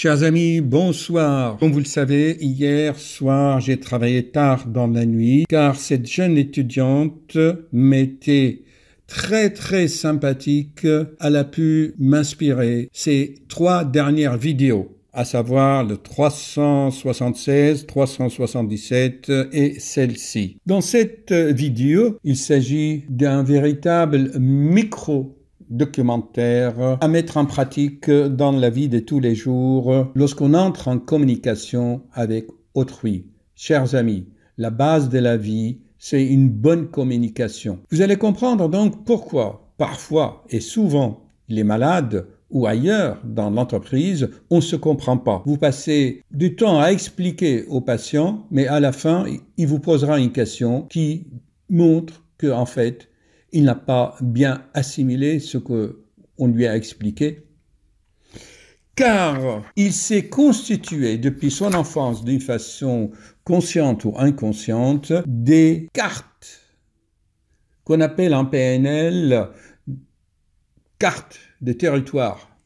Chers amis, bonsoir. Comme vous le savez, hier soir, j'ai travaillé tard dans la nuit car cette jeune étudiante m'était très sympathique. Elle a pu m'inspirer ces 3 dernières vidéos, à savoir le 376, 377 et celle-ci. Dans cette vidéo, il s'agit d'un véritable micro-documentaire à mettre en pratique dans la vie de tous les jours lorsqu'on entre en communication avec autrui. Chers amis, la base de la vie, c'est une bonne communication. Vous allez comprendre donc pourquoi, parfois et souvent, les malades ou ailleurs dans l'entreprise, on ne se comprend pas. Vous passez du temps à expliquer au patient, mais à la fin, il vous posera une question qui montre qu'en fait, il n'a pas bien assimilé ce qu'on lui a expliqué. Car il s'est constitué depuis son enfance d'une façon consciente ou inconsciente des cartes qu'on appelle en PNL cartes de territoire.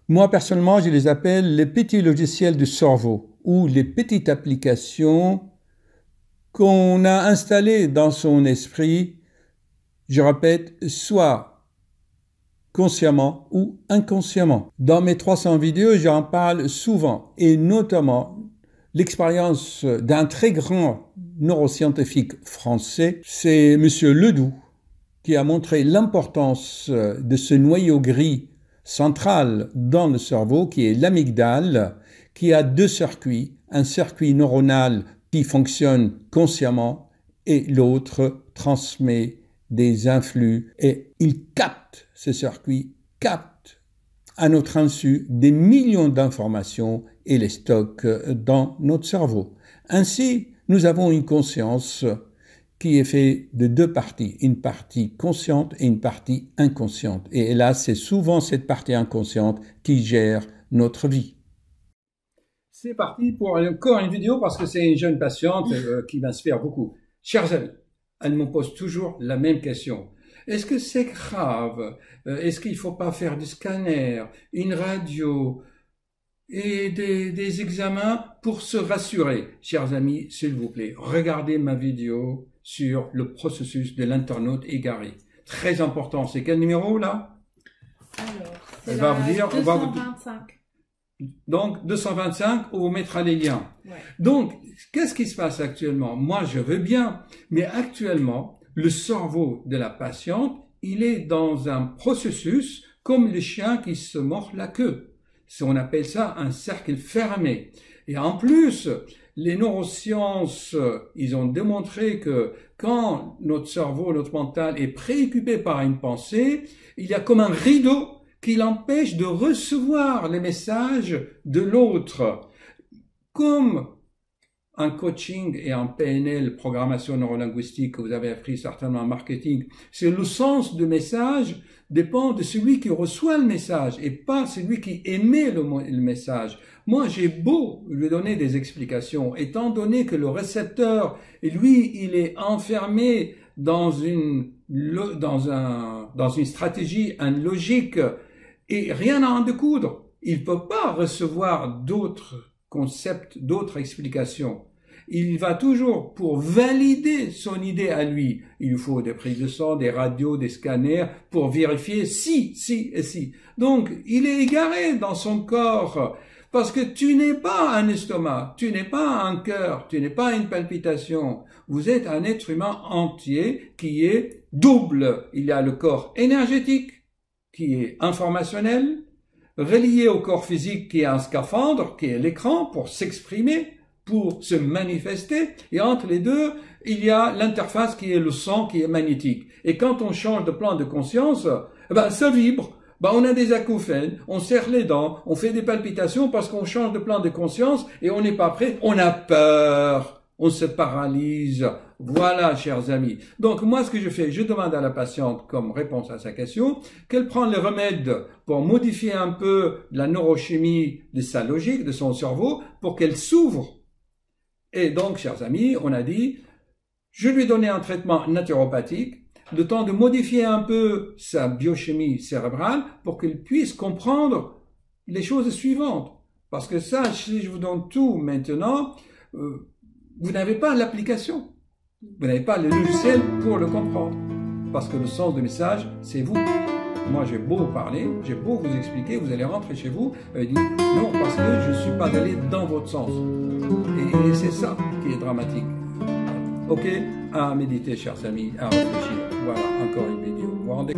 Moi, personnellement, je les appelle les petits logiciels du cerveau ou les petites applications qu'on a installées dans son esprit, je répète, soit consciemment ou inconsciemment. Dans mes 300 vidéos, j'en parle souvent et notamment l'expérience d'un très grand neuroscientifique français, c'est M. Ledoux, qui a montré l'importance de ce noyau gris central dans le cerveau, qui est l'amygdale, qui a 2 circuits, un circuit neuronal qui fonctionne consciemment et l'autre transmet des influx et il capte, ce circuit capte à notre insu des millions d'informations et les stocke dans notre cerveau. Ainsi, nous avons une conscience qui est faite de 2 parties, une partie consciente et une partie inconsciente. Et là, c'est souvent cette partie inconsciente qui gère notre vie. C'est parti pour encore une vidéo parce que c'est une jeune patiente qui m'inspire beaucoup. Chers amis, elle me pose toujours la même question. Est-ce que c'est grave? Est-ce qu'il ne faut pas faire du scanner, une radio et des examens pour se rassurer? Chers amis, s'il vous plaît, regardez ma vidéo sur le processus de l'internaute égaré. Très important. C'est quel numéro là? Alors, c'est elle va vous dire, 225. Donc, 225, on vous mettra les liens. Ouais. Donc, qu'est-ce qui se passe actuellement? Moi, je veux bien, mais actuellement, le cerveau de la patiente, il est dans un processus comme le chien qui se mord la queue. On appelle ça un cercle fermé. Et en plus, les neurosciences, ils ont démontré que quand notre cerveau, notre mental est préoccupé par une pensée, il y a comme un rideau qui l'empêche de recevoir les messages de l'autre. Comme en coaching et en PNL, programmation neurolinguistique, que vous avez appris certainement en marketing, c'est le sens du message dépend de celui qui reçoit le message et pas celui qui émet le message. Moi, j'ai beau lui donner des explications, étant donné que le récepteur, lui, il est enfermé dans une stratégie, une logique, et rien à en découdre. Il ne peut pas recevoir d'autres concepts, d'autres explications. Il va toujours, pour valider son idée à lui, il faut des prises de sang, des radios, des scanners, pour vérifier si et si. Donc, il est égaré dans son corps, parce que tu n'es pas un estomac, tu n'es pas un cœur, tu n'es pas une palpitation. Vous êtes un être humain entier qui est double. Il y a le corps énergétique, qui est informationnel, relié au corps physique qui est un scaphandre, qui est l'écran pour s'exprimer, pour se manifester, et entre les deux, il y a l'interface qui est le sang, qui est magnétique. Et quand on change de plan de conscience, ça vibre. On a des acouphènes, on serre les dents, on fait des palpitations parce qu'on change de plan de conscience et on n'est pas prêt, on a peur, on se paralyse. Voilà, chers amis. Donc, moi, ce que je fais, je demande à la patiente, comme réponse à sa question, qu'elle prenne le remède pour modifier un peu la neurochimie de sa logique, de son cerveau, pour qu'elle s'ouvre. Et donc, chers amis, on a dit, je lui ai donné un traitement naturopathique, le temps de modifier un peu sa biochimie cérébrale pour qu'elle puisse comprendre les choses suivantes. Parce que ça, si je vous donne tout maintenant, vous n'avez pas l'application. Vous n'avez pas le logiciel pour le comprendre. Parce que le sens du message, c'est vous. Moi, j'ai beau parler, j'ai beau vous expliquer, vous allez rentrer chez vous et dire non, parce que je ne suis pas allé dans votre sens. Et c'est ça qui est dramatique. Ok, à méditer, chers amis, à réfléchir. Voilà, encore une vidéo. Vous vous rendez